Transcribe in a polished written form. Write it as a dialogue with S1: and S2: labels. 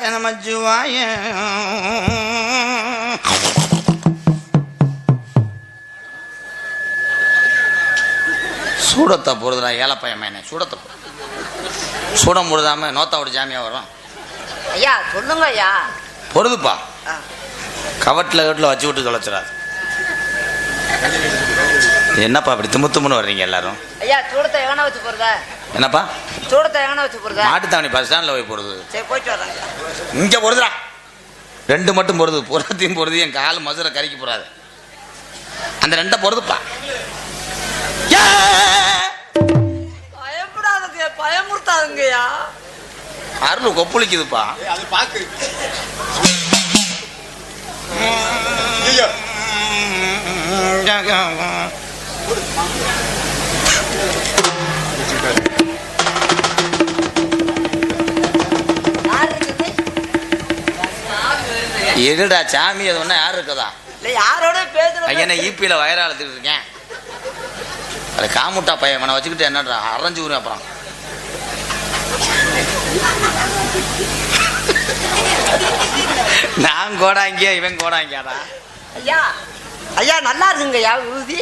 S1: நமச்சிவாய. சூடத்தை போடுறா ஏலப்பையன் மேனே, சூடத்தை சூடம் போடுதாம நோத்தாவோட ஜாமியா வரும்.
S2: ஐயா சொல்லுங்க ஐயா.
S1: பொறுதுப்பா, கவட்டில் வச்சு விட்டு தொலைச்சிடாது. என்னப்பா அப்படி தும்மு தும்முன்னு வர்றீங்க எல்லாரும்?
S2: ஐயா சூடத்தை எவனா வச்சு போறதா?
S1: என்னப்பா
S2: சூடத்தை எவனா வச்சு போறதா?
S1: மாட்டுத்தாவணி பஸ் ஸ்டாண்ட்ல போய் போடுது.
S2: சரி போயிட்டு வர்றாங்க.
S1: இங்க போடுதுடா, ரெண்டு மட்டும் போடுது, புறத்தையும் போடுது. என் கால் மதுரை கறிக்கு போறாது, அந்த ரெண்டை போடுதுப்பா.
S2: பயப்படாதுங்க, பயமுறுத்தாதுங்கய்யா.
S1: அருள் கொப்புளிக்குதுப்பா.
S3: அது பாக்கு
S1: எதுடா சாமி, அது ஒண்ணு யாரு இருக்குதா?
S2: இல்ல யாரோட பேசுற?
S1: என்ன ஈபியில வயரா அழுத்துட்டு இருக்கேன். அது காமுட்டா பையன் வச்சுக்கிட்டு என்னடா அரைஞ்சு ஊரும். அப்புறம் நான் கோடாங்கியா, இவன் கோடாங்கியாடா.
S2: ஐயா ஐயா நல்லா இருக்குங்கய்யா ஊதி.